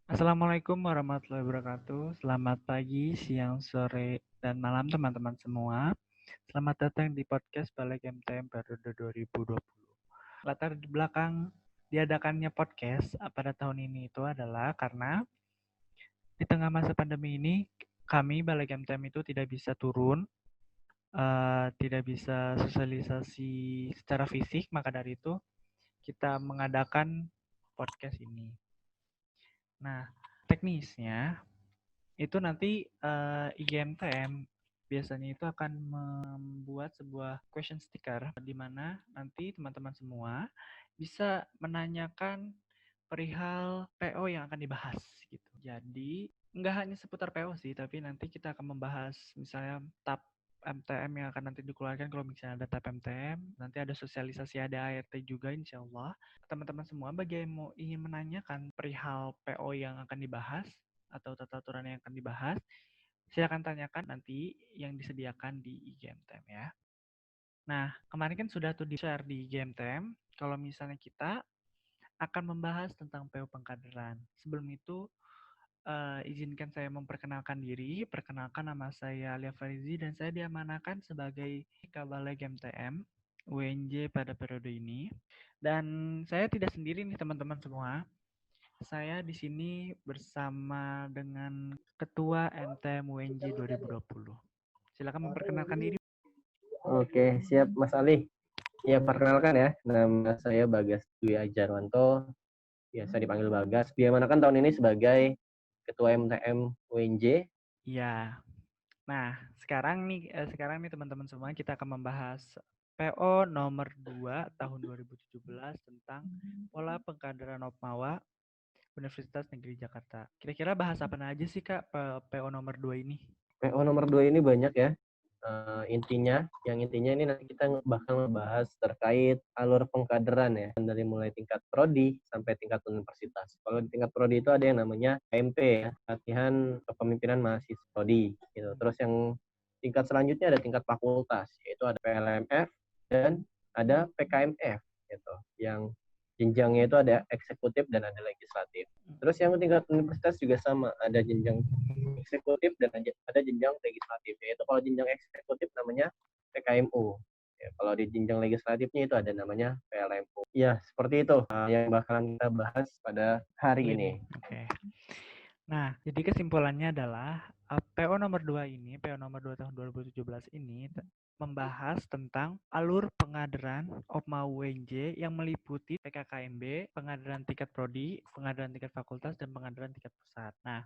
Assalamualaikum warahmatullahi wabarakatuh. Selamat pagi, siang, sore, dan malam teman-teman semua. Selamat datang di podcast Balik MTM periode 2020. Latar di belakang diadakannya podcast pada tahun ini itu adalah karena di tengah masa pandemi ini kami Balik MTM itu tidak bisa turun, tidak bisa sosialisasi secara fisik, maka dari itu kita mengadakan podcast ini. Nah, teknisnya itu nanti IGMTM biasanya itu akan membuat sebuah question sticker di mana nanti teman-teman semua bisa menanyakan perihal PO yang akan dibahas gitu. Jadi nggak hanya seputar PO sih, tapi nanti kita akan membahas misalnya tab MTM yang akan nanti dikeluarkan kalau misalnya ada tab MTM, nanti ada sosialisasi, ada ART juga insya Allah. Teman-teman semua bagi yang mau ingin menanyakan perihal PO yang akan dibahas, atau tata aturan yang akan dibahas, silakan tanyakan nanti yang disediakan di IGMTM ya. Nah, kemarin kan sudah tuh di-share di IGMTM, kalau misalnya kita akan membahas tentang PO pengkaderan. Sebelum itu, izinkan saya memperkenalkan diri. Perkenalkan, nama saya Alia Farizi dan saya diamanakan sebagai Kabalek MTM UNJ pada periode ini. Dan saya tidak sendiri nih teman-teman semua. Saya di sini bersama dengan Ketua MTM UNJ 2020. Silakan memperkenalkan diri. Oke, siap Mas Ali. Ya, perkenalkan ya, nama saya Bagas Dwi Ajarwanto, biasa dipanggil Bagas. Diamanakan tahun ini sebagai Ketua MTM UNJ. Ya. Nah, sekarang nih teman-teman semua kita akan membahas PO nomor 2 tahun 2017 tentang pola pengkaderan Opmawa Universitas Negeri Jakarta. Kira-kira bahas apa aja sih Kak PO nomor 2 ini? PO nomor 2 ini banyak ya. Intinya ini nanti kita bakal ngebahas terkait alur pengkaderan ya, dari mulai tingkat prodi sampai tingkat universitas. Kalau di tingkat prodi itu ada yang namanya PMP ya, latihan kepemimpinan mahasiswa prodi gitu. Terus yang tingkat selanjutnya ada tingkat fakultas, yaitu ada PLMF dan ada PKMF gitu. Yang jenjangnya itu ada eksekutif dan ada legislatif. Terus yang tingkat universitas juga sama, ada jenjang eksekutif dan ada jenjang legislatif. Yaitu kalau jenjang eksekutif namanya PKMU. Ya, kalau di jenjang legislatifnya itu ada namanya PLMU. Ya, seperti itu yang bakalan kita bahas pada hari ini. Oke. Nah, jadi kesimpulannya adalah PO nomor 2 ini, PO nomor 2 tahun 2017 ini membahas tentang alur pengaderan OPMA UNJ yang meliputi PKKMB, pengaderan tingkat prodi, pengaderan tingkat fakultas, dan pengaderan tingkat pusat. Nah,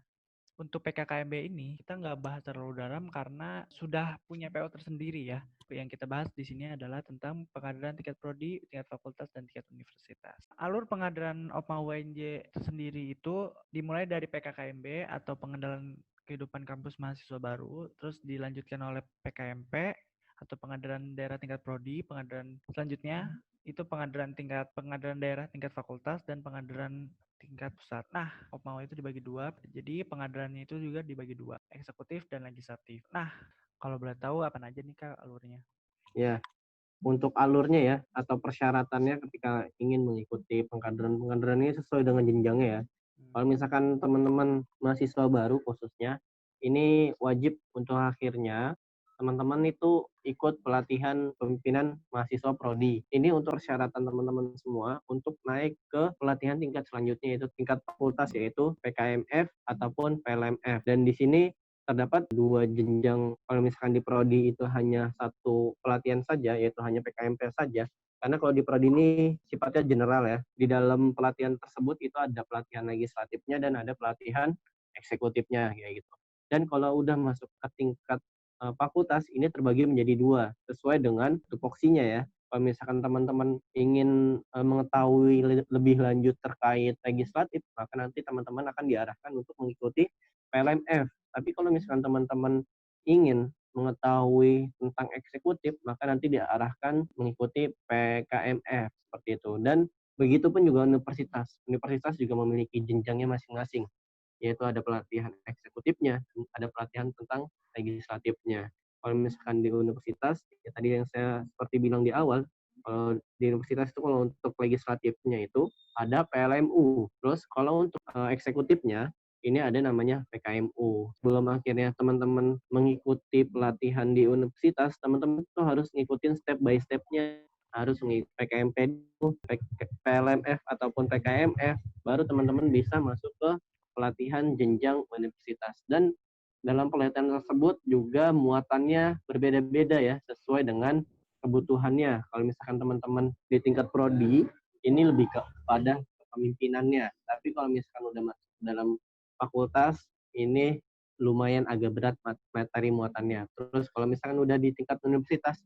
untuk PKKMB ini kita nggak bahas terlalu dalam karena sudah punya PO tersendiri ya. Yang kita bahas di sini adalah tentang pengaderan tingkat prodi, tingkat fakultas, dan tingkat universitas. Alur pengaderan OPMA UNJ tersendiri itu dimulai dari PKKMB atau pengenalan kehidupan kampus mahasiswa baru, terus dilanjutkan oleh PKMP atau pengaderan daerah tingkat prodi, pengaderan selanjutnya itu pengaderan daerah tingkat fakultas dan pengaderan tingkat pusat. Nah, Opmawa itu dibagi dua, jadi pengaderannya itu juga dibagi dua, eksekutif dan legislatif. Nah, kalau boleh tahu apa aja nih Kak alurnya? Ya, untuk alurnya ya atau persyaratannya ketika ingin mengikuti pengkaderan ini sesuai dengan jenjangnya ya. Kalau misalkan teman-teman mahasiswa baru khususnya, ini wajib untuk akhirnya teman-teman itu ikut pelatihan pemimpinan mahasiswa prodi. Ini untuk persyaratan teman-teman semua untuk naik ke pelatihan tingkat selanjutnya, yaitu tingkat fakultas, yaitu PKMF ataupun PLMF. Dan di sini terdapat dua jenjang. Kalau misalkan di prodi itu hanya satu pelatihan saja, yaitu hanya PKMP saja. Karena kalau di prodi ini sifatnya general ya. Di dalam pelatihan tersebut itu ada pelatihan legislatifnya dan ada pelatihan eksekutifnya kayak gitu. Dan kalau udah masuk ke tingkat fakultas, ini terbagi menjadi dua sesuai dengan tupoksinya ya. Kalau misalkan teman-teman ingin mengetahui lebih lanjut terkait legislatif, maka nanti teman-teman akan diarahkan untuk mengikuti PLMF. Tapi kalau misalkan teman-teman ingin mengetahui tentang eksekutif, maka nanti diarahkan mengikuti PKMF seperti itu. Dan begitu pun juga universitas. Universitas juga memiliki jenjangnya masing-masing, yaitu ada pelatihan eksekutifnya, ada pelatihan tentang legislatifnya. Kalau misalkan di universitas, ya tadi yang saya seperti bilang di awal, Kalau di universitas itu kalau untuk legislatifnya itu ada PLMU. Terus kalau untuk eksekutifnya ini ada namanya PKMU. Sebelum akhirnya teman-teman mengikuti pelatihan di universitas, teman-teman itu harus ngikutin step by step-nya. Harus mengikuti PKMP, PLMF ataupun PKMF, baru teman-teman bisa masuk ke pelatihan jenjang universitas. Dan dalam pelatihan tersebut juga muatannya berbeda-beda ya, sesuai dengan kebutuhannya. Kalau misalkan teman-teman di tingkat prodi, ini lebih kepada kepemimpinannya. Tapi kalau misalkan udah masuk dalam fakultas, ini lumayan agak berat materi muatannya. Terus kalau misalkan udah di tingkat universitas,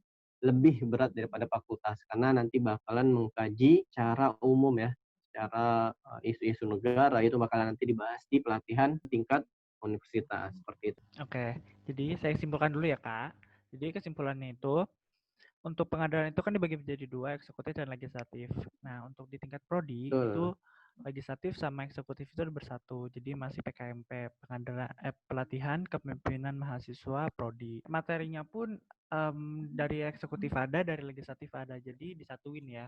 lebih berat daripada fakultas karena nanti bakalan mengkaji cara umum ya, cara isu-isu negara itu bakalan nanti dibahas di pelatihan tingkat universitas seperti itu. Oke, jadi saya simpulkan dulu ya Kak. Jadi kesimpulannya itu untuk pengadilan itu kan dibagi menjadi dua, eksekutif dan legislatif. Nah, untuk di tingkat prodi itu Betul. legislatif sama eksekutif itu bersatu. Jadi masih PKMP, pelatihan kepemimpinan mahasiswa prodi. Materinya pun dari eksekutif ada, dari legislatif ada. Jadi disatuin ya.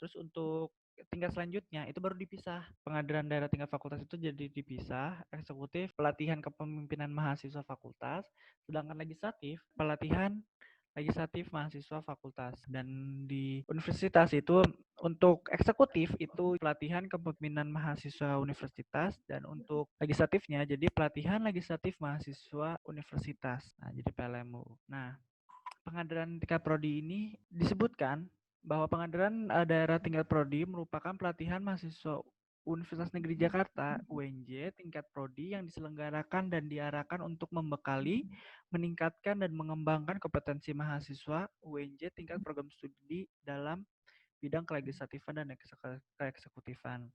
Terus untuk tingkat selanjutnya itu baru dipisah. Pengadilan daerah tingkat fakultas itu jadi dipisah, eksekutif pelatihan kepemimpinan mahasiswa fakultas, sedangkan legislatif pelatihan legislatif mahasiswa fakultas. Dan di universitas itu untuk eksekutif itu pelatihan kepemimpinan mahasiswa universitas, dan untuk legislatifnya jadi pelatihan legislatif mahasiswa universitas. Nah, jadi PLMU. Nah, pengadilan tingkat prodi ini disebutkan bahwa pengadilan daerah tingkat prodi merupakan pelatihan mahasiswa Universitas Negeri Jakarta (UNJ) tingkat prodi yang diselenggarakan dan diarahkan untuk membekali, meningkatkan dan mengembangkan kompetensi mahasiswa UNJ tingkat program studi dalam bidang kelegislatifan dan keeksekutivan.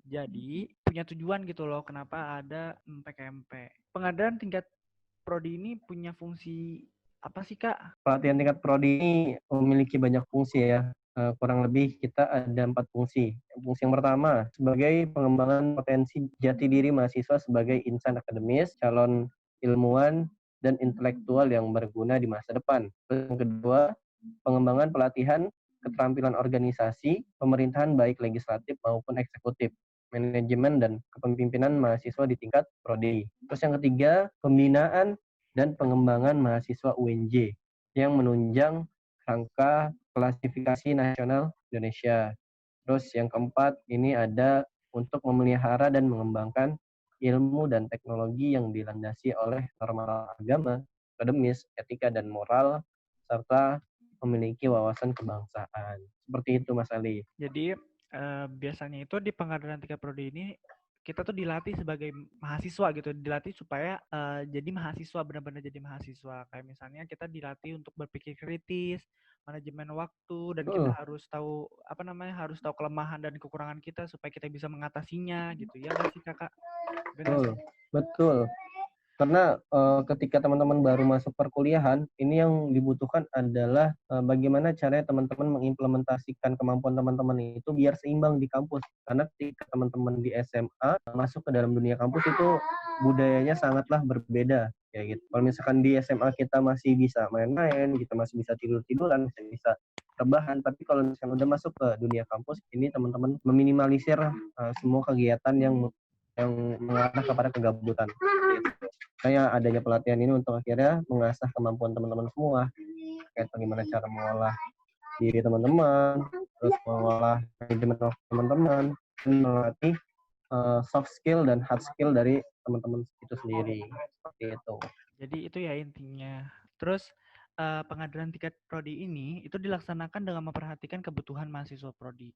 Jadi punya tujuan gitu loh kenapa ada PKMP. Pengadilan tingkat prodi ini punya fungsi apa sih Kak? Pelatihan tingkat prodi ini memiliki banyak fungsi ya. Kurang lebih kita ada 4 fungsi. Fungsi yang pertama, sebagai pengembangan potensi jati diri mahasiswa sebagai insan akademis, calon ilmuwan, dan intelektual yang berguna di masa depan. Terus yang kedua, pengembangan pelatihan keterampilan organisasi, pemerintahan baik legislatif maupun eksekutif, manajemen dan kepemimpinan mahasiswa di tingkat prodi. Terus yang ketiga, pembinaan dan pengembangan mahasiswa UNJ yang menunjang rangka klasifikasi nasional Indonesia. Terus yang keempat, ini ada untuk memelihara dan mengembangkan ilmu dan teknologi yang dilandasi oleh norma agama, akademis, etika, dan moral, serta memiliki wawasan kebangsaan. Seperti itu, Mas Ali. Jadi biasanya itu di pengadilan tingkat prodi ini kita tuh dilatih sebagai mahasiswa gitu, dilatih supaya jadi mahasiswa, benar-benar jadi mahasiswa. Kayak misalnya kita dilatih untuk berpikir kritis, manajemen waktu, dan kita harus tahu apa namanya, harus tahu kelemahan dan kekurangan kita supaya kita bisa mengatasinya gitu. Ya nggak sih Kakak? Betul, betul. Karena ketika teman-teman baru masuk perkuliahan, ini yang dibutuhkan adalah bagaimana caranya teman-teman mengimplementasikan kemampuan teman-teman itu biar seimbang di kampus. Karena ketika teman-teman di SMA masuk ke dalam dunia kampus itu budayanya sangatlah berbeda kayak gitu. Kalau misalkan di SMA kita masih bisa main-main, kita masih bisa tidur-tiduran, masih bisa rebahan, tapi kalau misalkan udah masuk ke dunia kampus, ini teman-teman meminimalisir semua kegiatan yang mengarah kepada kegabutan. Gitu. Kayak adanya pelatihan ini untuk akhirnya mengasah kemampuan teman-teman semua, kayak bagaimana cara mengolah diri teman-teman, terus mengolah manajemen teman-teman, dan melatih soft skill dan hard skill dari teman-teman itu sendiri. Seperti itu. Jadi itu ya intinya. Terus pengadilan tingkat prodi ini itu dilaksanakan dengan memperhatikan kebutuhan mahasiswa prodi.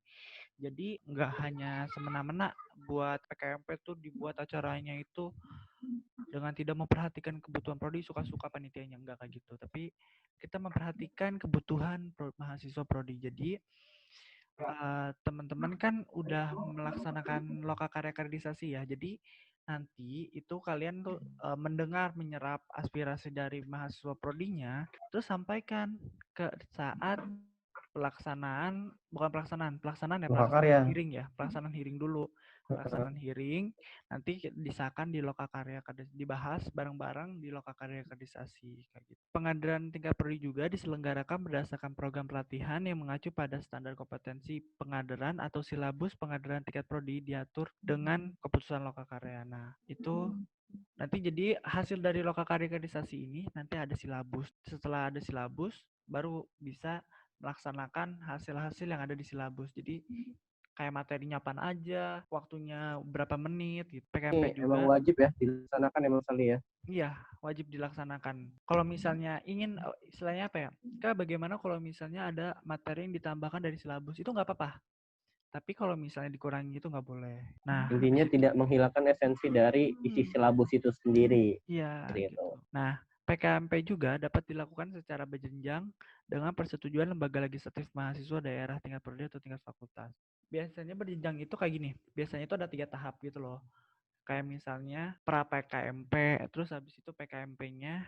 Jadi nggak hanya semena-mena buat PKMP tuh dibuat acaranya itu dengan tidak memperhatikan kebutuhan prodi, suka-suka panitianya, enggak kayak gitu. Tapi kita memperhatikan kebutuhan mahasiswa prodi. Jadi teman-teman kan udah melaksanakan lokakarya kaderisasi ya. Jadi nanti itu kalian tuh mendengar, menyerap aspirasi dari mahasiswa prodinya, terus sampaikan ke saat pelaksanaan, bukan pelaksanaan, pelaksanaan ya, pelaksanaan Lokakarya. hearing ya, pelaksanaan hearing dulu. pelaksanaan hearing, nanti disahkan di lokakarya dibahas bareng-bareng di lokakarya kaderisasi kayak gitu. Pengadilan tingkat prodi juga diselenggarakan berdasarkan program pelatihan yang mengacu pada standar kompetensi pengadilan atau silabus pengadilan tingkat prodi diatur dengan keputusan lokakarya. Nah, itu nanti jadi hasil dari lokakarya kaderisasi ini nanti ada silabus. Setelah ada silabus baru bisa melaksanakan hasil-hasil yang ada di silabus. Jadi kayak materinya apaan aja, waktunya berapa menit gitu. PKMP Ini emang juga, wajib ya dilaksanakan emang Sali ya. iya wajib dilaksanakan. Kalau misalnya ingin istilahnya apa ya? Kak, bagaimana kalau misalnya ada materi yang ditambahkan dari silabus itu nggak apa-apa. Tapi kalau misalnya dikurangi itu nggak boleh. Nah, Intinya habis itu, tidak menghilangkan esensi dari isi silabus itu sendiri. iya Seperti itu. gitu. Nah, PKMP juga dapat dilakukan secara berjenjang dengan persetujuan lembaga legislatif mahasiswa daerah tingkat prodi atau tingkat fakultas. Biasanya berjenjang itu kayak gini. Biasanya itu ada 3 tahap gitu loh. Kayak misalnya pra PKMP, terus habis itu PKMP-nya,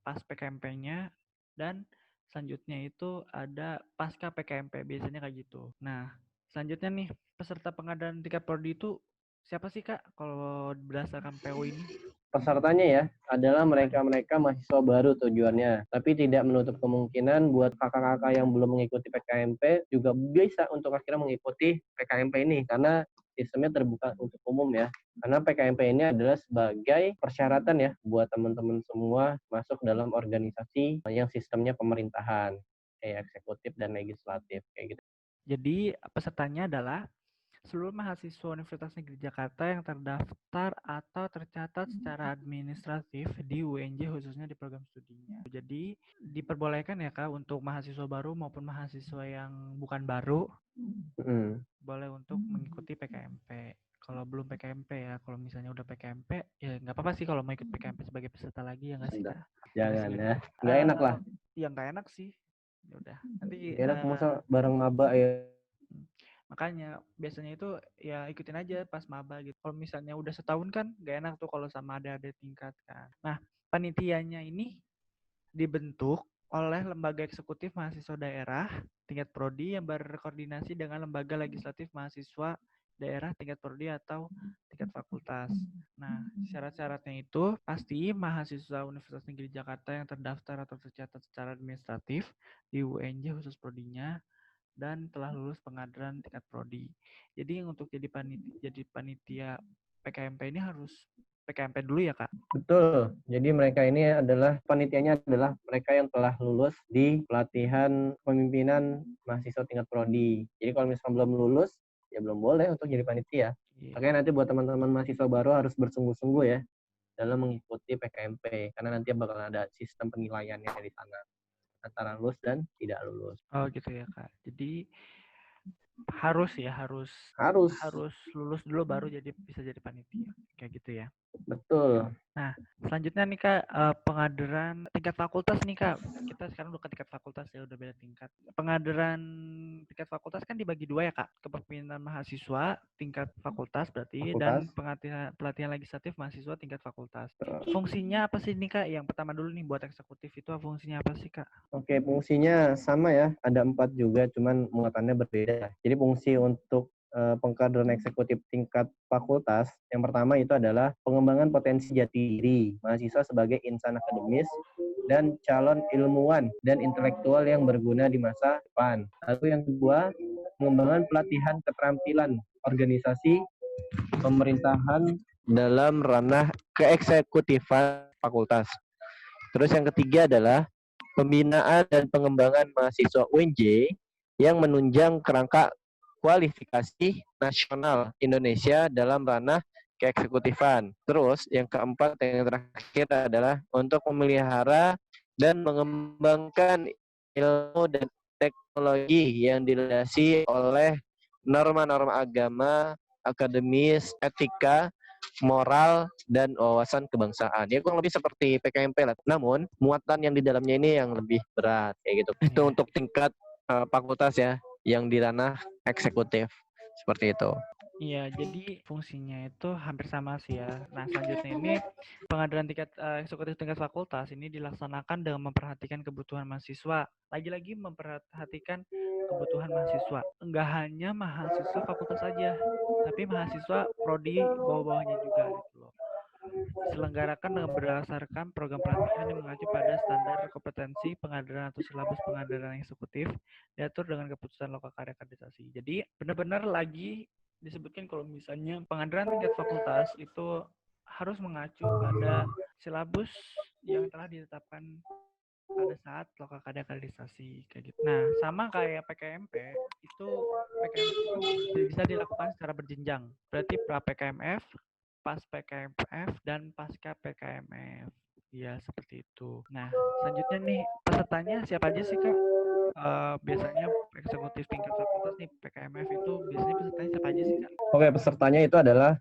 pas PKMP-nya, dan selanjutnya itu ada pasca PKMP. Biasanya kayak gitu. Nah, selanjutnya nih, peserta pengadaan tingkat prodi itu siapa sih Kak kalau berdasarkan PO ini? Pesertanya ya adalah Pesertanya. mereka-mereka mahasiswa baru tujuannya, tapi tidak menutup kemungkinan buat kakak-kakak yang belum mengikuti PKMP juga bisa untuk akhirnya mengikuti PKMP ini karena sistemnya terbuka untuk umum ya. Karena PKMP ini adalah sebagai persyaratan ya buat teman-teman semua masuk dalam organisasi yang sistemnya pemerintahan, kayak eksekutif dan legislatif kayak gitu. Jadi pesertanya adalah seluruh mahasiswa Universitas Negeri Jakarta yang terdaftar atau tercatat secara administratif di UNJ khususnya di program studinya. Jadi diperbolehkan ya Kak untuk mahasiswa baru maupun mahasiswa yang bukan baru boleh untuk mengikuti PKMP. Kalau belum PKMP ya, kalau misalnya udah PKMP ya nggak apa-apa sih kalau mau ikut PKMP sebagai peserta lagi ya nggak sih Kak? Ya nggak sih Jangan Kak? ya, nggak enak lah. Ya nggak enak sih. Ya udah. Nanti Nggak enak masa bareng maba ya. makanya biasanya itu ya ikutin aja pas maba gitu. Kalau misalnya udah setahun kan gak enak tuh kalau sama ada tingkat kan. Nah, panitianya ini dibentuk oleh lembaga eksekutif mahasiswa daerah tingkat prodi yang berkoordinasi dengan lembaga legislatif mahasiswa daerah tingkat prodi atau tingkat fakultas. Nah, syarat-syaratnya itu pasti mahasiswa Universitas Negeri Jakarta yang terdaftar atau tercatat secara administratif di UNJ khusus prodinya dan telah lulus pengadilan tingkat prodi. Jadi untuk jadi panitia PKMP ini harus PKMP dulu ya Kak? Betul. Jadi mereka ini adalah panitianya adalah mereka yang telah lulus di pelatihan pemimpinan mahasiswa tingkat prodi. Jadi kalau misalnya belum lulus, ya belum boleh untuk jadi panitia. Iya. Makanya nanti buat teman-teman mahasiswa baru harus bersungguh-sungguh ya dalam mengikuti PKMP karena nanti bakal ada sistem penilaiannya di sana antara lulus dan tidak lulus. Oh gitu ya Kak. Jadi harus Harus. lulus dulu baru bisa jadi panitia kayak gitu ya. Betul. Nah, selanjutnya nih Kak, pengadilan tingkat fakultas nih Kak. Kita sekarang udah ke tingkat fakultas ya, udah beda tingkat. Pengadilan tingkat fakultas kan dibagi dua ya Kak. Kepemimpinan mahasiswa tingkat fakultas berarti dan pelatihan legislatif mahasiswa tingkat fakultas. Fungsinya apa sih nih Kak? Yang pertama dulu nih buat eksekutif itu fungsinya apa sih Kak? Oke, fungsinya sama ya. Ada 4 juga, cuman muatannya berbeda. Jadi fungsi untuk pengkaderan eksekutif tingkat fakultas, yang pertama itu adalah pengembangan potensi jati diri mahasiswa sebagai insan akademis dan calon ilmuwan dan intelektual yang berguna di masa depan. Lalu yang kedua, pengembangan pelatihan keterampilan organisasi pemerintahan dalam ranah keekekutifan fakultas. Terus yang ketiga adalah pembinaan dan pengembangan mahasiswa UNJ yang menunjang kerangka kualifikasi nasional Indonesia dalam ranah keekekutifan. Terus yang keempat yang terakhir adalah untuk memelihara dan mengembangkan ilmu dan teknologi yang dilandasi oleh norma-norma agama, akademis, etika, moral, dan wawasan kebangsaan. Ya kurang lebih seperti PKMP lah. Namun muatan yang di dalamnya ini yang lebih berat kayak gitu. Itu untuk tingkat fakultas ya, yang di ranah eksekutif seperti itu. Iya, jadi fungsinya itu hampir sama sih ya. Nah, selanjutnya ini pengadaan tiket eksekutif tingkat fakultas ini dilaksanakan dengan memperhatikan kebutuhan mahasiswa. Lagi-lagi memperhatikan kebutuhan mahasiswa. Enggak hanya mahasiswa fakultas saja, tapi mahasiswa prodi bawah-bawahnya juga gitu loh. Diselenggarakan dengan berdasarkan program pelatihan yang mengacu pada standar kompetensi pengadilan atau silabus pengadilan eksekutif diatur dengan keputusan lokal karya akreditasi. Jadi benar-benar lagi disebutkan kalau misalnya pengadilan tingkat fakultas itu harus mengacu pada silabus yang telah ditetapkan pada saat lokal karya akreditasi kayak gitu. Nah, sama kayak PKMP itu bisa dilakukan secara berjenjang. Berarti pra PKMF, pas PKMF dan pasca PKMF. Iya, seperti itu. Nah, selanjutnya nih pesertanya siapa aja sih, Kak? Biasanya eksekutif tingkat fakultas nih PKMF itu biasanya pesertanya siapa aja sih, Kak? Oke, pesertanya itu adalah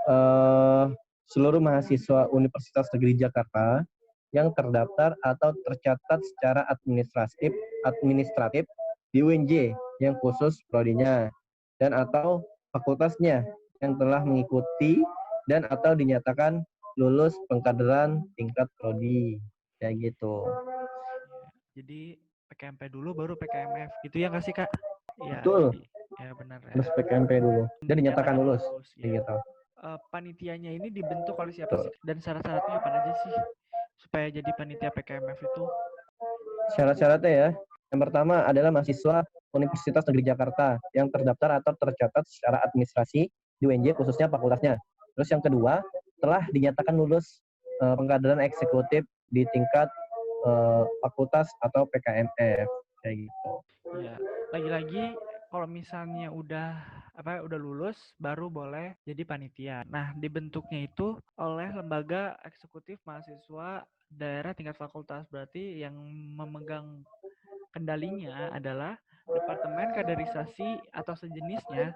eh, seluruh mahasiswa Universitas Negeri Jakarta yang terdaftar atau tercatat secara administratif di UNJ yang khusus prodinya dan atau fakultasnya yang telah mengikuti dan atau dinyatakan lulus pengkaderan tingkat prodi kayak gitu. Ya, jadi PKMP dulu baru PKMF gitu ya nggak sih, Kak? Ya, Betul, jadi ya benar ya. harus PKMP dulu dan dinyatakan Dinyatakan lulus lulus ya. kayak gitu. Panitianya ini dibentuk oleh siapa sih? Betul. Dan syarat-syaratnya apa aja sih supaya jadi panitia PKMF itu? Syarat-syaratnya ya. Yang pertama adalah mahasiswa Universitas Negeri Jakarta yang terdaftar atau tercatat secara administrasi di UNJ khususnya fakultasnya. Terus yang kedua, telah dinyatakan lulus pengkaderan eksekutif di tingkat fakultas atau PKMF kayak gitu. Ya, lagi-lagi kalau misalnya udah lulus baru boleh jadi panitia. Nah, dibentuknya itu oleh lembaga eksekutif mahasiswa daerah tingkat fakultas. Berarti yang memegang kendalinya adalah Departemen Kaderisasi atau sejenisnya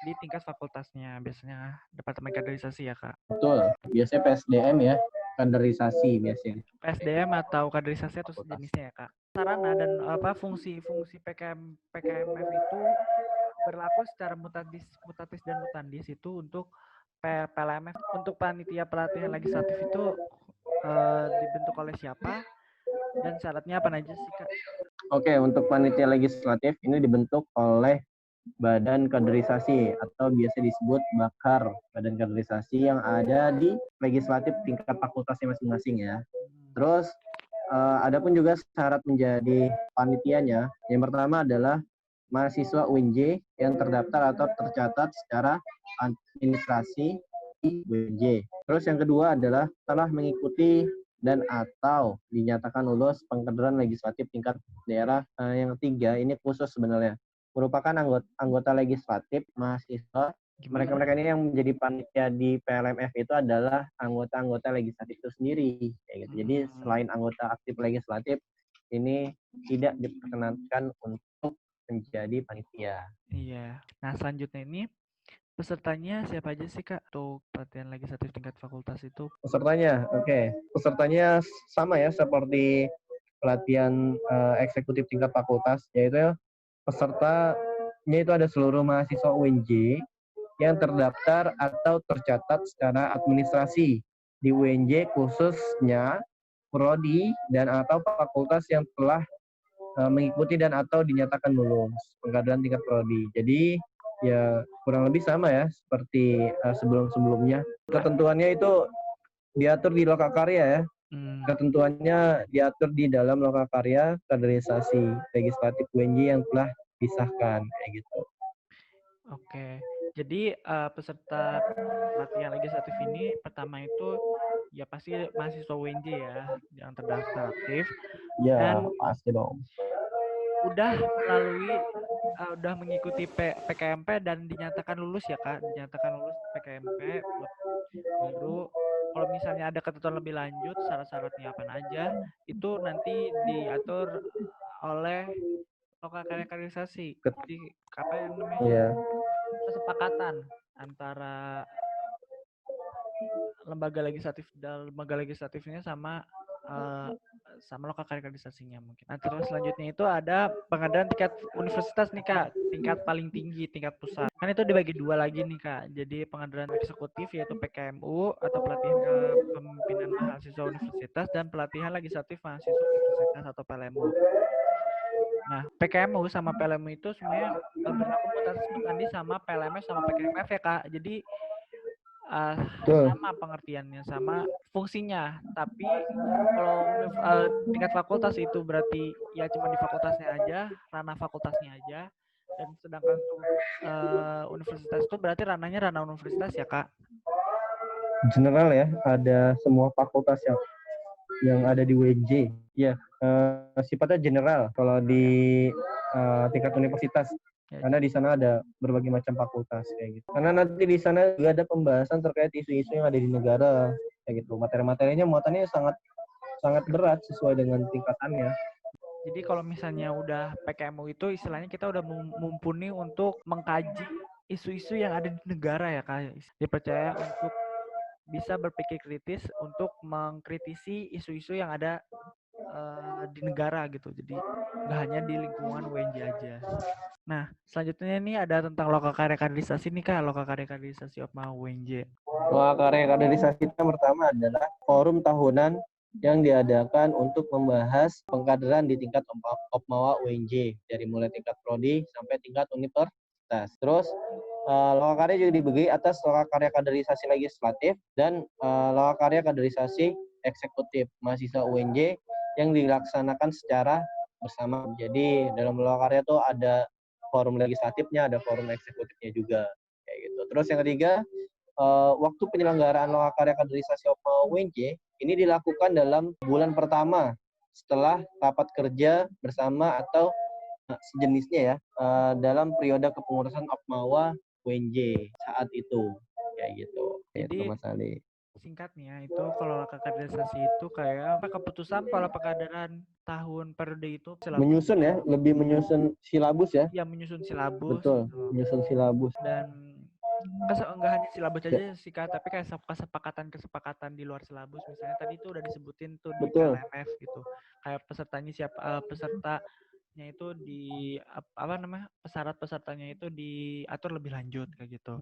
di tingkat fakultasnya. Biasanya Departemen Kaderisasi ya, Kak. Betul. Biasanya PSDM ya, kaderisasi biasanya. PSDM atau kaderisasi atau Fakultas. sejenisnya ya, Kak. Sarana dan fungsi-fungsi PKMF itu berlaku secara mutatis dan mutandis itu untuk PLMF. Untuk panitia pelatihan legislatif itu dibentuk oleh siapa dan syaratnya apa aja sih, Kak? Oke, untuk panitia legislatif ini dibentuk oleh Badan Kaderisasi atau biasa disebut Bakar, Badan Kaderisasi yang ada di legislatif tingkat fakultasnya masing-masing ya. Terus ada pun juga syarat menjadi panitianya. Yang pertama adalah mahasiswa UNJ yang terdaftar atau tercatat secara administrasi di UNJ. Terus yang kedua adalah telah mengikuti dan atau dinyatakan lulus pengkaderan legislatif tingkat daerah. Yang ketiga ini khusus sebenarnya merupakan anggota legislatif mahasiswa. Mereka-mereka ini yang menjadi panitia di PLMF itu adalah anggota-anggota legislatif itu sendiri kayak gitu. Jadi selain anggota aktif legislatif ini tidak diperkenankan untuk menjadi panitia. Iya. Nah, selanjutnya ini pesertanya siapa aja sih, Kak? Untuk pelatihan legislatif tingkat fakultas itu? Pesertanya, oke. Pesertanya sama ya seperti pelatihan eksekutif tingkat fakultas, yaitu pesertanya itu ada seluruh mahasiswa UNJ yang terdaftar atau tercatat secara administrasi di UNJ khususnya prodi dan atau fakultas yang telah mengikuti dan atau dinyatakan lulus pengkaderan tingkat prodi. Jadi ya kurang lebih sama ya seperti sebelum-sebelumnya. Ketentuannya itu diatur di Lokakarya ya. Ketentuannya diatur di dalam Lokakarya kaderisasi legislatif UNJ yang telah disahkan kayak gitu. Oke. Jadi peserta pelatihan legislatif ini pertama itu ya pasti mahasiswa UNJ ya yang terdaftar aktif Ya, dan pasti dong. udah mengikuti PKMP dan dinyatakan lulus ya, Kak, dinyatakan lulus PKMP baru kalau misalnya ada ketentuan lebih lanjut syarat-syaratnya apa aja itu nanti diatur oleh lokal kaderisasi. Jadi apa yang namanya Iya. kesepakatan antara lembaga legislatif dan lembaga legislatifnya sama sama lokakarya kaderisasinya mungkin. Nah, terus selanjutnya itu ada pengadaan tingkat universitas nih Kak, tingkat paling tinggi, tingkat pusat. Kan itu dibagi dua lagi nih Kak. Jadi pengadaan eksekutif yaitu PKMU atau pelatihan kepemimpinan mahasiswa universitas dan pelatihan legislatif mahasiswa universitas atau PLMU. Nah, PKMU sama PLMU itu sebenarnya berlaku mutandi sama PLMS sama PKMF ya Kak. Jadi sama pengertiannya, sama fungsinya. Tapi kalau tingkat fakultas itu berarti ya cuma di fakultasnya aja, ranah fakultasnya aja. Dan sedangkan untuk universitas itu berarti ranahnya ranah universitas ya Kak? General ya, ada semua fakultas yang ada di UNJ. Ya, sifatnya general kalau di tingkat universitas. Karena di sana ada berbagai macam fakultas kayak gitu. Karena nanti di sana juga ada pembahasan terkait isu-isu yang ada di negara kayak gitu. Materi-materinya muatannya sangat berat sesuai dengan tingkatannya. Jadi kalau misalnya udah PKMU itu istilahnya kita udah mumpuni untuk mengkaji isu-isu yang ada di negara ya Kak. Dipercaya untuk bisa berpikir kritis untuk mengkritisi isu-isu yang ada di negara gitu. Jadi nggak hanya di lingkungan UNJ aja. Nah, selanjutnya ini ada tentang lokakarya kaderisasi nih Kak, lokakarya kaderisasi Opma UNJ. Lokakarya kaderisasi yang pertama adalah forum tahunan yang diadakan untuk membahas pengkaderan di tingkat Opmawa UNJ dari mulai tingkat prodi sampai tingkat universitas. Terus lokakarya juga dibagi atas lokakarya kaderisasi legislatif dan lokakarya kaderisasi eksekutif mahasiswa UNJ yang dilaksanakan secara bersama. Jadi dalam lokakarya itu ada forum legislatifnya, ada forum eksekutifnya juga kayak gitu. Terus yang ketiga, waktu penyelenggaraan lokakarya kaderisasi UNJ ini dilakukan dalam bulan pertama setelah rapat kerja bersama atau sejenisnya ya dalam periode kepengurusan Opmawa UNJ saat itu kayak gitu. Jadi Mas Ali. Singkatnya itu kalau kaderisasi itu kayak keputusan pola pengkaderan tahun periode itu menyusun ya, lebih menyusun silabus ya. Ya, menyusun silabus. Betul, menyusun silabus. Dan enggak hanya silabus aja sih Kak, tapi kayak kesepakatan di luar silabus. Misalnya tadi itu udah disebutin tuh di PLMF gitu. Kayak pesertanya pesertanya itu di apa namanya? Pesertanya itu diatur lebih lanjut kayak gitu.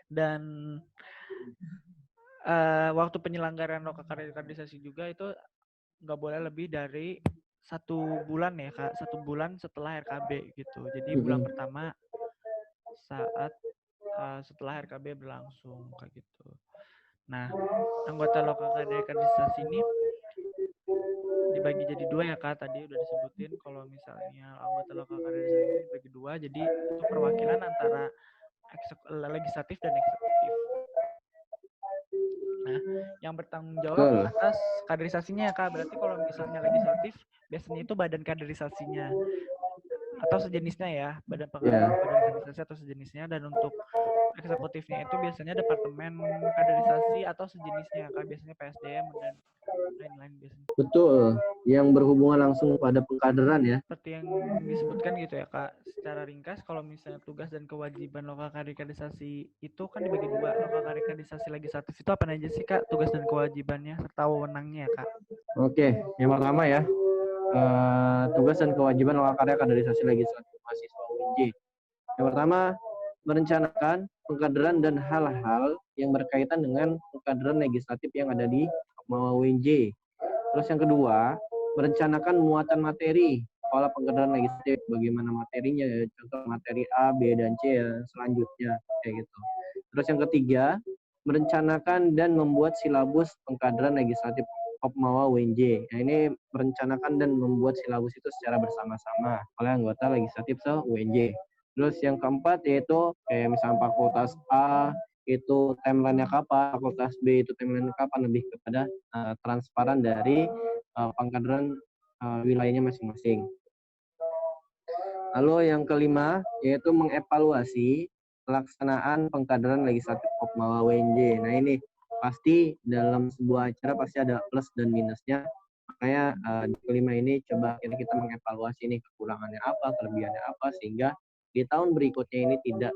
Dan waktu penyelenggaraan lokakarya kaderisasi juga itu nggak boleh lebih dari 1 bulan ya Kak, 1 bulan setelah RKB gitu. Jadi bulan pertama saat setelah RKB berlangsung kayak gitu. Nah, anggota lokakarya kaderisasi ini dibagi jadi 2 ya Kak, tadi udah disebutin kalau misalnya anggota lokakarya kaderisasi ini dibagi 2, jadi itu perwakilan antara legislatif dan eksekutif. Nah, yang bertanggung jawab atas kaderisasinya ya Kak, berarti kalau misalnya legislatif biasanya itu badan kaderisasinya atau sejenisnya ya, badan kaderisasi atau sejenisnya, dan untuk eksekutifnya itu biasanya departemen kaderisasi atau sejenisnya Kak, biasanya PSDM dan lain-lain biasanya. Betul, yang berhubungan langsung pada pengkaderan ya. Seperti yang disebutkan gitu ya Kak, secara ringkas kalau misalnya tugas dan kewajiban lokakarya kaderisasi itu kan dibagi 2. Lokakarya kaderisasi legislatif itu apa aja sih Kak, tugas dan kewajibannya serta wewenangnya ya Kak? Oke, yang pertama ya, tugas dan kewajiban lokakarya kaderisasi legislatif mahasiswa UNJ. Yang pertama, merencanakan pengkaderan dan hal-hal yang berkaitan dengan pengkaderan legislatif yang ada di UNJ. Terus yang kedua, merencanakan muatan materi pola pengkaderan legislatif, bagaimana materinya, contoh materi A, B, dan C ya, selanjutnya kayak gitu. Terus yang ketiga, merencanakan dan membuat silabus pengkaderan legislatif Opmawa UNJ. Nah, ini merencanakan dan membuat silabus itu secara bersama-sama oleh anggota legislatif se-UNJ. Terus yang keempat yaitu kayak misalnya fakultas A itu timeline-nya kapan, fakultas B itu timeline-nya kapan, lebih kepada transparan dari pengkaderan wilayahnya masing-masing. Lalu yang kelima yaitu mengevaluasi pelaksanaan pengkaderan legislatif Opmawa UNJ. Nah, ini pasti dalam sebuah acara pasti ada plus dan minusnya. Makanya di kelima ini coba kita mengevaluasi ini kekurangannya apa, kelebihannya apa, sehingga di tahun berikutnya ini tidak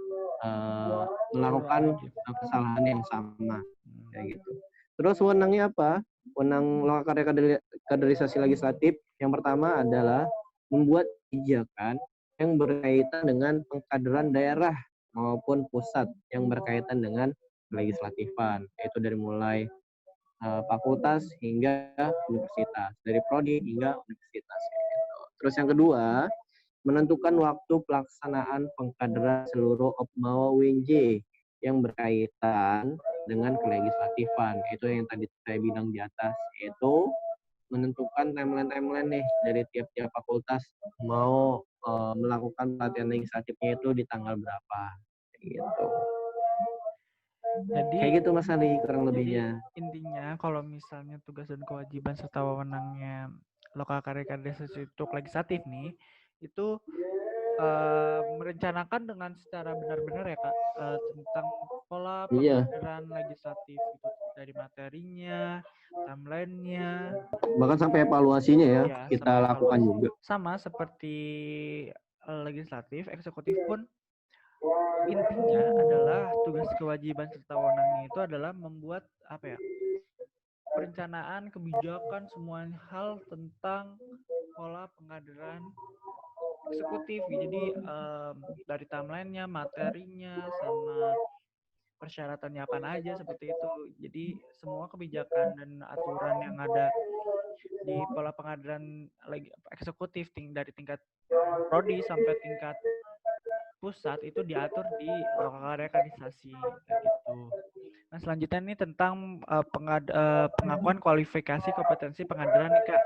melakukan kesalahan yang sama kayak gitu. Terus wewenangnya apa? Wewenang lokakarya kaderisasi legislatif yang pertama adalah membuat kebijakan yang berkaitan dengan pengkaderan daerah maupun pusat yang berkaitan dengan legislatifan, yaitu dari mulai fakultas hingga universitas, dari prodi hingga universitas. Terus yang kedua, menentukan waktu pelaksanaan pengkaderan seluruh Opmawa UNJ yang berkaitan dengan kelegislatifan. Itu yang tadi saya bilang di atas, yaitu menentukan timeline nih dari tiap-tiap fakultas mau melakukan pelatihan legislatifnya itu di tanggal berapa. Gitu. Jadi kayak gitu Mas Ali kurang lebihnya. Intinya kalau misalnya tugas dan kewajiban serta wewenangnya lokal karya untuk legislatif nih, itu merencanakan dengan secara benar-benar ya Kak, tentang pola pengkaderan legislatif itu, dari materinya, timeline-nya, bahkan sampai evaluasinya ya kita lakukan juga. Sama seperti legislatif, eksekutif pun intinya adalah tugas kewajiban serta wewenangnya itu adalah membuat perencanaan kebijakan semua hal tentang pola pengkaderan eksekutif. Jadi dari timeline-nya, materinya, sama persyaratannya apa aja seperti itu. Jadi semua kebijakan dan aturan yang ada di pola pengkaderan eksekutif dari tingkat prodi sampai tingkat pusat itu diatur di lokal kaderisasi kayak gitu. Nah selanjutnya ini tentang pengakuan kualifikasi kompetensi pengadilan nih Kak.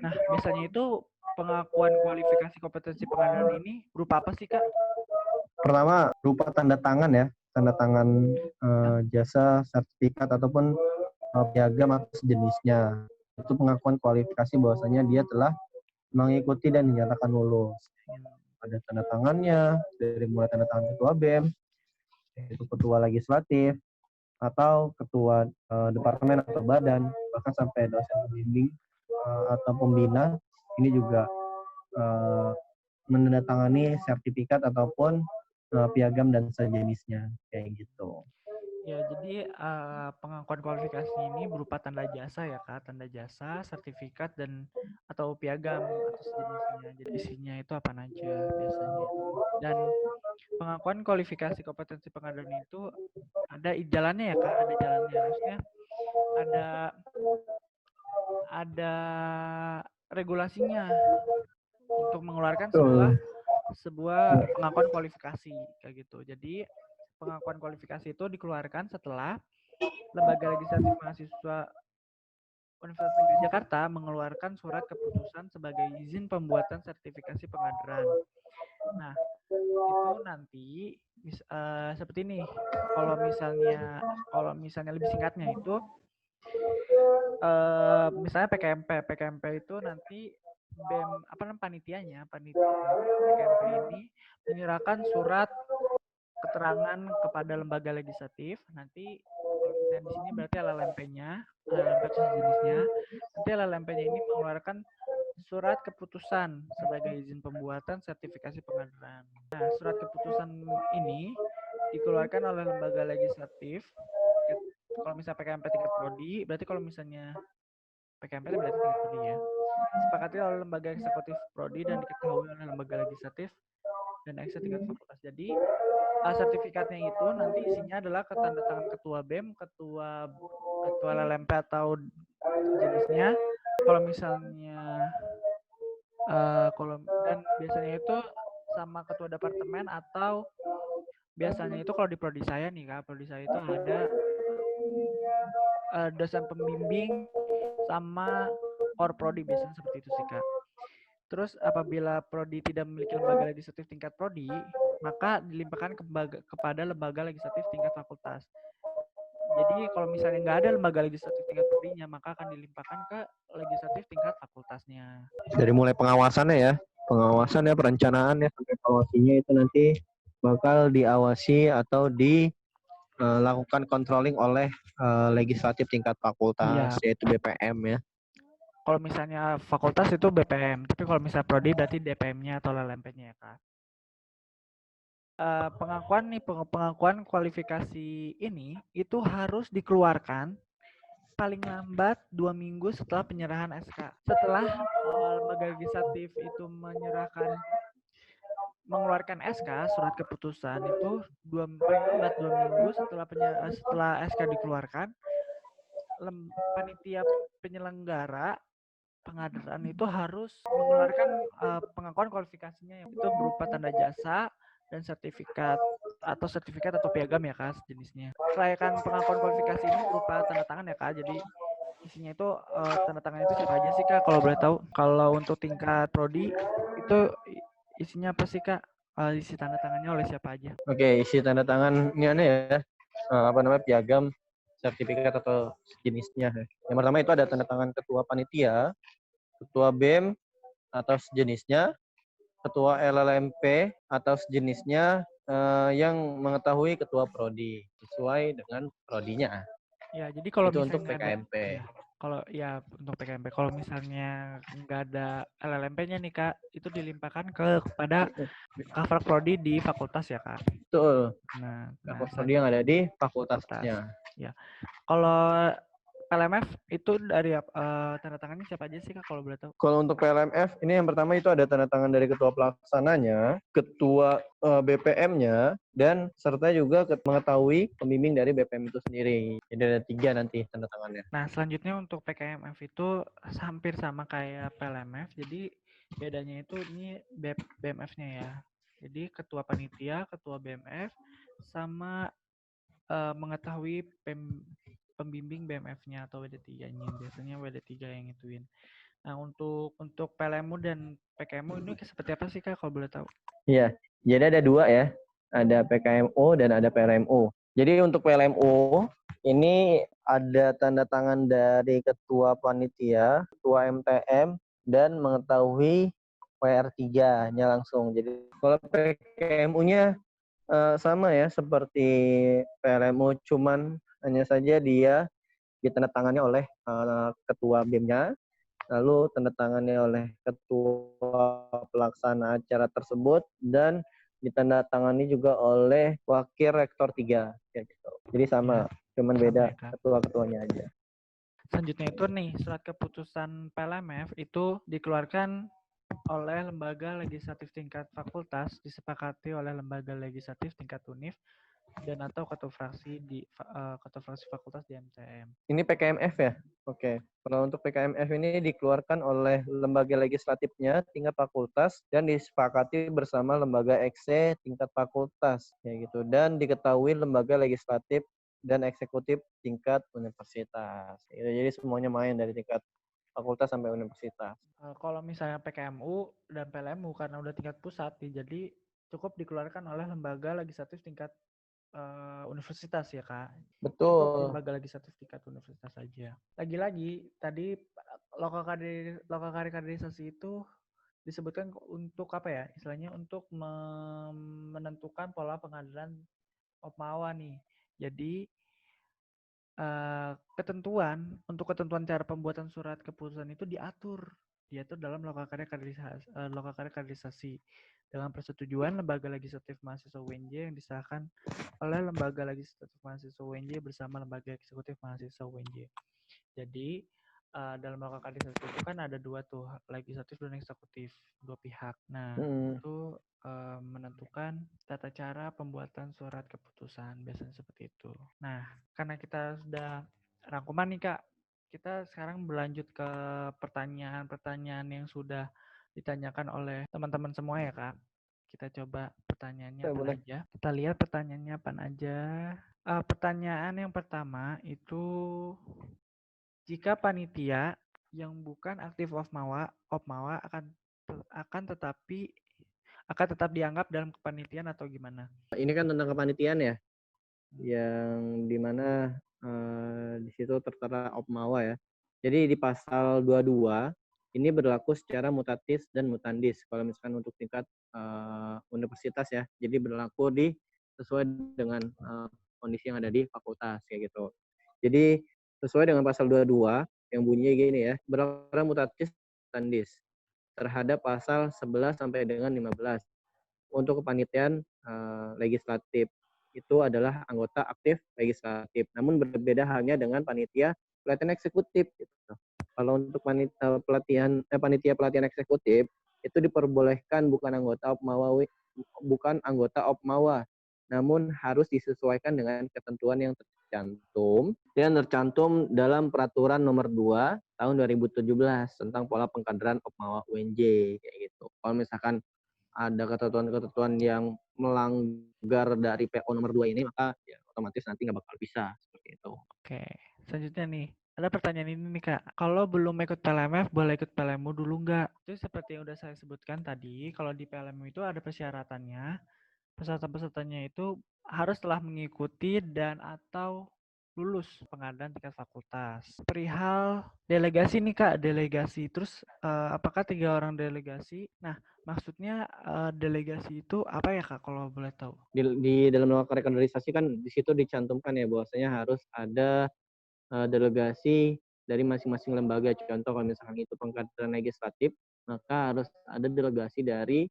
Nah biasanya itu pengakuan kualifikasi kompetensi pengadilan ini berupa apa sih Kak? Pertama berupa tanda tangan ya, tanda tangan jasa, sertifikat ataupun piagam atau sejenisnya. Itu pengakuan kualifikasi bahwasanya dia telah mengikuti dan dinyatakan lulus. Ada tanda tangannya dari mulai tanda tangan ketua BEM, yaitu ketua legislatif, atau ketua departemen atau badan, bahkan sampai dosen pembimbing atau pembina. Ini juga menandatangani sertifikat ataupun piagam dan sejenisnya kayak gitu. Ya, jadi pengakuan kualifikasi ini berupa tanda jasa ya Kak, tanda jasa, sertifikat dan atau piagam atau sejenisnya. Jadi isinya itu apa aja biasanya. Dan pengakuan kualifikasi kompetensi pengadilan itu ada jalannya ya Kak, ada jalannya. Maksudnya ada regulasinya untuk mengeluarkan sebuah pengakuan kualifikasi kayak gitu. Jadi pengakuan kualifikasi itu dikeluarkan setelah Lembaga Legislatif Mahasiswa Universitas Negeri Jakarta mengeluarkan surat keputusan sebagai izin pembuatan sertifikasi pengadilan. Nah, itu nanti seperti ini. Kalau misalnya lebih singkatnya itu misalnya PKMP itu nanti BEM panitianya PKMP ini menyerahkan surat keterangan kepada lembaga legislatif. Nanti kalau misalnya di sini berarti LLMP-nya, LLMP sejenisnya. Nanti LLMP-nya ini mengeluarkan surat keputusan sebagai izin pembuatan sertifikasi pengadilan. Nah, surat keputusan ini dikeluarkan oleh lembaga legislatif. Kalau misalnya PKMP tingkat prodi, berarti kalau misalnya PKMP berarti tingkat prodi ya. Disepakati oleh lembaga eksekutif prodi dan diketahui oleh lembaga legislatif dan eksekutif tingkat fakultas. Jadi sertifikatnya itu nanti isinya adalah tanda tangan ketua BEM, ketua LLMP atau jenisnya. Kalau misalnya dan biasanya itu sama ketua departemen, atau biasanya itu kalau di prodi saya nih Kak, prodi saya itu ada dosen pembimbing sama prodi, biasanya seperti itu sih Kak. Terus apabila prodi tidak memiliki lembaga legislatif tingkat prodi, maka dilimpahkan kepada lembaga legislatif tingkat fakultas. Jadi kalau misalnya nggak ada lembaga legislatif tingkat prodinya, maka akan dilimpahkan ke legislatif tingkat fakultasnya. Dari mulai pengawasannya, perencanaannya sampai evaluasinya itu nanti bakal diawasi atau dilakukan controlling oleh legislatif tingkat fakultas, yaitu BPM ya. Kalau misalnya fakultas itu BPM, tapi kalau misalnya prodi berarti DPM-nya atau LLMP-nya ya Kak. Pengakuan kualifikasi ini itu harus dikeluarkan paling lambat 2 minggu setelah penyerahan SK. Setelah lembaga legislatif itu mengeluarkan SK surat keputusan itu paling lambat 2 minggu setelah SK dikeluarkan, panitia penyelenggara pengadilan itu harus mengeluarkan pengakuan kualifikasinya yang itu berupa tanda jasa dan sertifikat atau piagam ya Kak jenisnya. Kelayakan pengakuan kualifikasi ini berupa tanda tangan ya Kak. Jadi isinya itu tanda tangan itu siapa aja sih Kak kalau boleh tahu? Kalau untuk tingkat prodi itu isinya apa sih Kak? Isi tanda tangannya oleh siapa aja? Oke, isi tanda tangan ini aneh ya. Piagam, sertifikat atau sejenisnya. Yang pertama itu ada tanda tangan ketua panitia, ketua BEM atau sejenisnya, ketua LLMP atau sejenisnya yang mengetahui ketua prodi sesuai dengan prodinya. Ya, jadi kalau itu misalnya untuk PKMP. Untuk PKMP, kalau misalnya nggak ada LLMP-nya nih Kak, itu dilimpahkan kepada Kafrak Prodi di fakultas ya Kak. Betul. Nah prodi yang ada di fakultasnya. Ya. Kalau LMF itu dari tanda tangannya siapa aja sih Kak kalau boleh tahu? Kalau untuk PLMF ini yang pertama itu ada tanda tangan dari ketua pelaksananya, ketua BPM-nya, dan serta juga mengetahui pembimbing dari BPM itu sendiri. Jadi ada 3 nanti tanda tangannya. Nah selanjutnya untuk PKMF itu hampir sama kayak PLMF, jadi bedanya itu ini BMF-nya ya. Jadi ketua panitia, ketua BMF, sama mengetahui pembimbing BMF-nya atau WD3-nya. Biasanya WD3 yang ituin. Nah, untuk PLMU dan PKMU ini seperti apa sih Kak kalau boleh tahu? Iya, jadi ada 2 ya. Ada PKMU dan ada PLMU. Jadi untuk PLMU ini ada tanda tangan dari ketua panitia, ketua MTM, dan mengetahui PR3-nya langsung. Jadi kalau PKMU-nya sama ya seperti PLMU, cuman hanya saja dia ditandatangani oleh ketua BEM-nya, lalu tanda tangannya oleh ketua pelaksana acara tersebut, dan ditandatangani juga oleh wakil rektor 3 kayak gitu. Jadi sama, cuman beda ya, ketua-ketuanya aja. Selanjutnya itu nih, surat keputusan PLMF itu dikeluarkan oleh lembaga legislatif tingkat fakultas, disepakati oleh lembaga legislatif tingkat univ, dan atau ketua fraksi fakultas di MTM. Ini PKMF ya? Oke. Kalau untuk PKMF ini dikeluarkan oleh lembaga legislatifnya tingkat fakultas dan disepakati bersama lembaga ekse tingkat fakultas kayak gitu, dan diketahui lembaga legislatif dan eksekutif tingkat universitas. Jadi semuanya main dari tingkat fakultas sampai universitas. Kalau misalnya PKMU dan PLMU karena udah tingkat pusat, jadi cukup dikeluarkan oleh lembaga legislatif tingkat universitas ya Kak. Betul. Cukup lembaga legislatif tingkat universitas saja. Lagi-lagi tadi lokal kaderisasi itu disebutkan untuk apa ya? Istilahnya untuk menentukan pola pengadilan Opmawa nih. Jadi ketentuan cara pembuatan surat keputusan itu diatur dalam lokal karya kaderisasi dengan persetujuan lembaga legislatif mahasiswa UNJ yang disahkan oleh lembaga legislatif mahasiswa UNJ bersama lembaga eksekutif mahasiswa UNJ. Jadi dalam lokal kaderisasi itu kan ada 2 tuh, legislatif dan eksekutif, 2 pihak. Nah, itu menentukan tata cara pembuatan surat keputusan, biasanya seperti itu. Nah, karena kita sudah rangkuman nih Kak, kita sekarang berlanjut ke pertanyaan-pertanyaan yang sudah ditanyakan oleh teman-teman semua ya Kak. Kita coba pertanyaannya apa aja. Kita lihat pertanyaannya apa aja. Pertanyaan yang pertama itu, jika panitia yang bukan aktif Opmawa akan tetap dianggap dalam kepanitiaan atau gimana? Ini kan tentang kepanitiaan ya, yang dimana di situ tertera Opmawa ya. Jadi di pasal 22 ini berlaku secara mutatis dan mutandis. Kalau misalkan untuk tingkat universitas ya, jadi berlaku sesuai dengan kondisi yang ada di fakultas kayak gitu. Jadi sesuai dengan pasal 22 yang bunyinya gini ya, berlaku mutatis mutandis terhadap pasal 11 sampai dengan 15 untuk kepanitiaan legislatif. Itu adalah anggota aktif legislatif. Namun berbeda halnya dengan panitia pelatihan eksekutif gitu. Kalau untuk panitia pelatihan eksekutif itu diperbolehkan bukan anggota Opmawa, namun harus disesuaikan dengan ketentuan yang tercantum dalam peraturan nomor 2 tahun 2017 tentang pola pengkaderan Opmawa UNJ kayak gitu. Kalau misalkan ada ketentuan-ketentuan yang melanggar dari PO nomor 2 ini, maka ya otomatis nanti nggak bakal bisa seperti itu. Oke, selanjutnya nih. Ada pertanyaan ini nih Kak, kalau belum ikut PLMF boleh ikut PLMU dulu nggak? Itu seperti yang udah saya sebutkan tadi, kalau di PLMU itu ada persyaratannya. Peserta-pesertanya itu harus telah mengikuti dan atau lulus pengadaan tingkat fakultas. Perihal delegasi nih Kak, delegasi. Terus apakah 3 orang delegasi? Nah, maksudnya delegasi itu apa ya Kak kalau boleh tahu? Di dalam kaderisasi kan di situ dicantumkan ya bahwasanya harus ada delegasi dari masing-masing lembaga. Contoh kalau misalkan itu pengkaderan legislatif, maka harus ada delegasi dari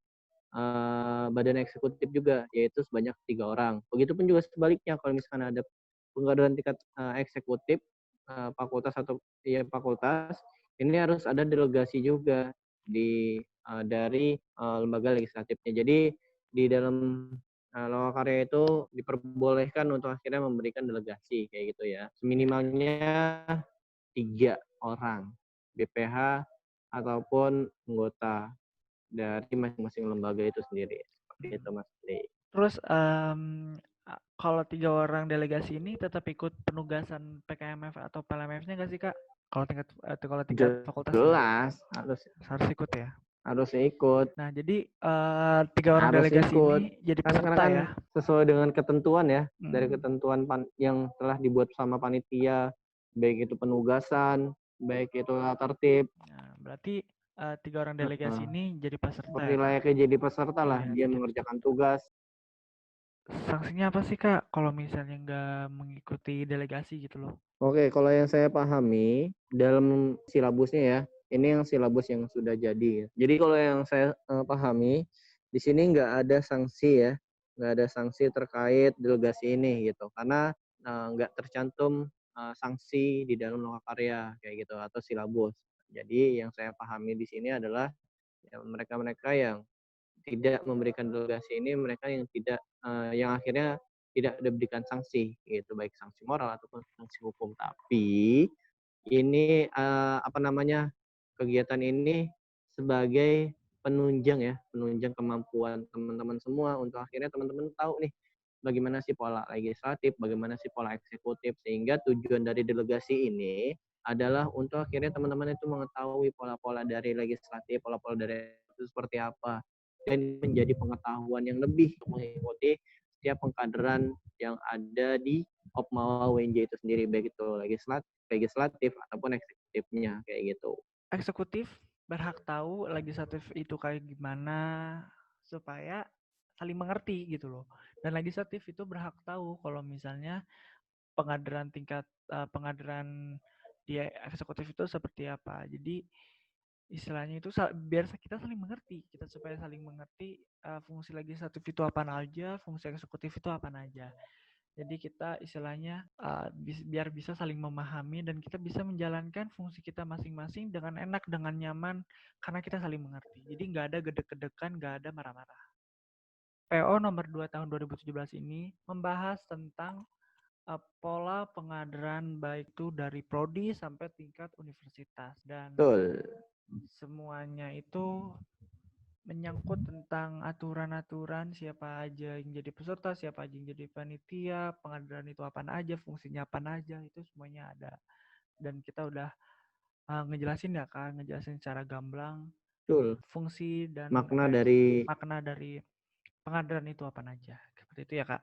badan eksekutif juga, yaitu sebanyak 3 orang. Begitupun juga sebaliknya kalau misalkan ada pengkaderan tingkat eksekutif fakultas, ini harus ada delegasi juga dari lembaga legislatifnya. Jadi di dalam lokakarya itu diperbolehkan untuk akhirnya memberikan delegasi kayak gitu ya. Minimalnya 3 orang BPH ataupun anggota dari masing-masing lembaga itu sendiri. Seperti itu Mas Lee. Terus kalau 3 orang delegasi ini tetap ikut penugasan PKMF atau PLMF-nya nggak sih Kak? Kalau tingkat fakultas ya? Jelas Harus ikut ya. harus ikut. Nah, jadi 3 orang Harus delegasi ikut. ini jadi Karena peserta kan ya. sesuai dengan ketentuan ya, dari ketentuan yang telah dibuat sama panitia, baik itu penugasan, baik itu tertib. Nah, berarti 3 orang delegasi ini jadi peserta Seperti ya Kak? layaknya jadi peserta lah, Iya, dia jadi mengerjakan peserta. tugas. Sanksinya apa sih Kak kalau misalnya nggak mengikuti delegasi gitu loh? Oke, kalau yang saya pahami dalam silabusnya ya, ini yang silabus yang sudah jadi. Jadi kalau yang saya pahami di sini nggak ada sanksi ya, nggak ada sanksi terkait delegasi ini gitu, karena nggak tercantum sanksi di dalam lokakarya kayak gitu atau silabus. Jadi yang saya pahami di sini adalah ya, mereka-mereka yang tidak memberikan delegasi ini mereka yang tidak yang akhirnya tidak diberikan sanksi gitu, baik sanksi moral ataupun sanksi hukum. Tapi ini kegiatan ini sebagai penunjang kemampuan teman-teman semua untuk akhirnya teman-teman tahu nih bagaimana sih pola legislatif, bagaimana sih pola eksekutif, sehingga tujuan dari delegasi ini adalah untuk akhirnya teman-teman itu mengetahui pola-pola dari legislatif, pola-pola dari itu seperti apa, dan menjadi pengetahuan yang lebih untuk mengikuti setiap pengkaderan yang ada di Opmawa UNJ itu sendiri, baik itu legislatif ataupun eksekutifnya kayak gitu. Eksekutif berhak tahu legislatif itu kayak gimana supaya saling mengerti gitu loh. Dan legislatif itu berhak tahu kalau misalnya pengadilan di eksekutif itu seperti apa. Jadi istilahnya itu biar kita saling mengerti, kita supaya saling mengerti fungsi legislatif itu apa aja, fungsi eksekutif itu apa aja. Jadi kita istilahnya biar bisa saling memahami dan kita bisa menjalankan fungsi kita masing-masing dengan enak, dengan nyaman, karena kita saling mengerti. Jadi nggak ada gedek-gedekan, nggak ada marah-marah. PO nomor 2 tahun 2017 ini membahas tentang pola pengadaran baik itu dari prodi sampai tingkat universitas. Dan Betul. semuanya itu menyangkut tentang aturan-aturan siapa aja yang jadi peserta, siapa aja yang jadi panitia, pengadilan itu apa aja, fungsinya apa aja, itu semuanya ada. Dan kita udah ngejelasin ya Kak, ngejelasin secara gamblang Betul. fungsi dan Makna dari pengadilan itu apa aja. Seperti itu ya Kak.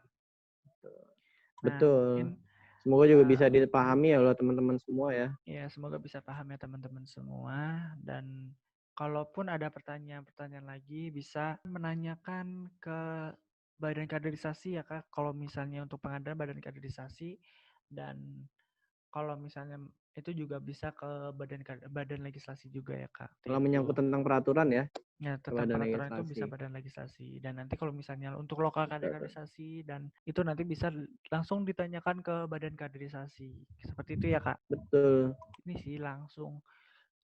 Nah, betul. mungkin Semoga juga bisa dipahami ya oleh teman-teman semua ya. ya semoga bisa paham ya teman-teman semua. Dan kalaupun ada pertanyaan-pertanyaan lagi bisa menanyakan ke badan kaderisasi ya Kak. Kalau misalnya untuk pengadilan badan kaderisasi, dan kalau misalnya itu juga bisa ke badan legislasi juga ya Kak. Kalau Itu. menyangkut tentang peraturan ya, Ya, ke tentang badan peraturan itu bisa legislasi. badan legislasi. Dan nanti kalau misalnya untuk lokal Betul. kaderisasi dan itu nanti bisa langsung ditanyakan ke badan kaderisasi. Seperti itu ya Kak. Betul. Ini sih langsung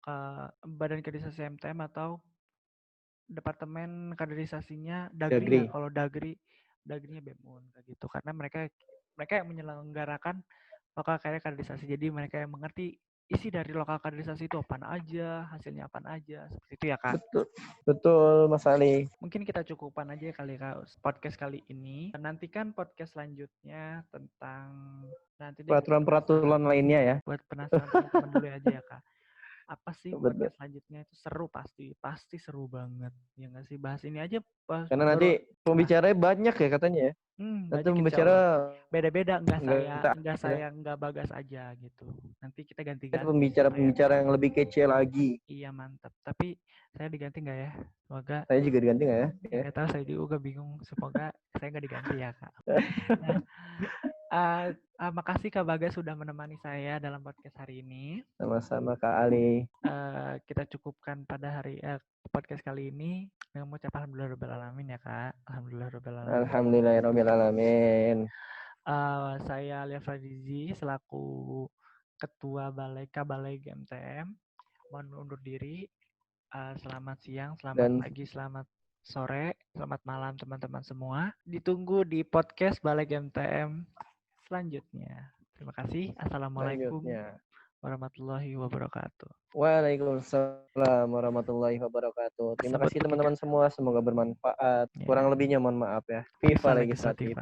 ke badan kaderisasi MTM atau departemen kaderisasinya Dagri ya. Dagri. Kalau Dagrinya BEM kayak gitu. Karena mereka yang menyelenggarakan lokal kaderisasi. Jadi mereka yang mengerti isi dari lokal kaderisasi itu apa aja, hasilnya apa aja, seperti itu ya Kak. Betul Mas Ali. Mungkin kita cukupan aja kali Kak podcast kali ini. Nantikan podcast selanjutnya tentang nanti deh Peraturan-peraturan lainnya ya. buat penasaran teman-teman dulu aja ya Kak. Apa sih Betul. podcast selanjutnya itu seru pasti seru banget. Ya nggak sih bahas ini aja pas Karena baru nanti pembicaranya banyak ya katanya ya. Nanti banyak insya pembicara Allah. Beda-beda nggak saya nggak Bagas aja gitu. Nanti kita ganti-ganti. pembicara-pembicara yang lebih kece lagi. Iya mantap. Tapi saya diganti nggak ya? Semoga Saya juga diganti nggak ya? nggak tahu, saya juga bingung. Semoga saya nggak diganti ya Kak. Makasih Kak Bagas sudah menemani saya dalam podcast hari ini. Sama-sama Kak Ali. Kita cukupkan pada podcast kali ini dengan mengucap alhamdulillahirobbilalamin ya Kak. Alhamdulillahirobbilalamin. Saya Alia Fadizi selaku Ketua Balai GMTM mohon undur diri. Selamat siang, selamat pagi, selamat sore, selamat malam teman-teman semua. Ditunggu di podcast Balai GMTM selanjutnya. Terima kasih. Assalamualaikum warahmatullahi wabarakatuh. Waalaikumsalam warahmatullahi wabarakatuh. Terima kasih teman-teman semua. Semoga bermanfaat. Kurang lebihnya mohon maaf ya. Viva Legislativa.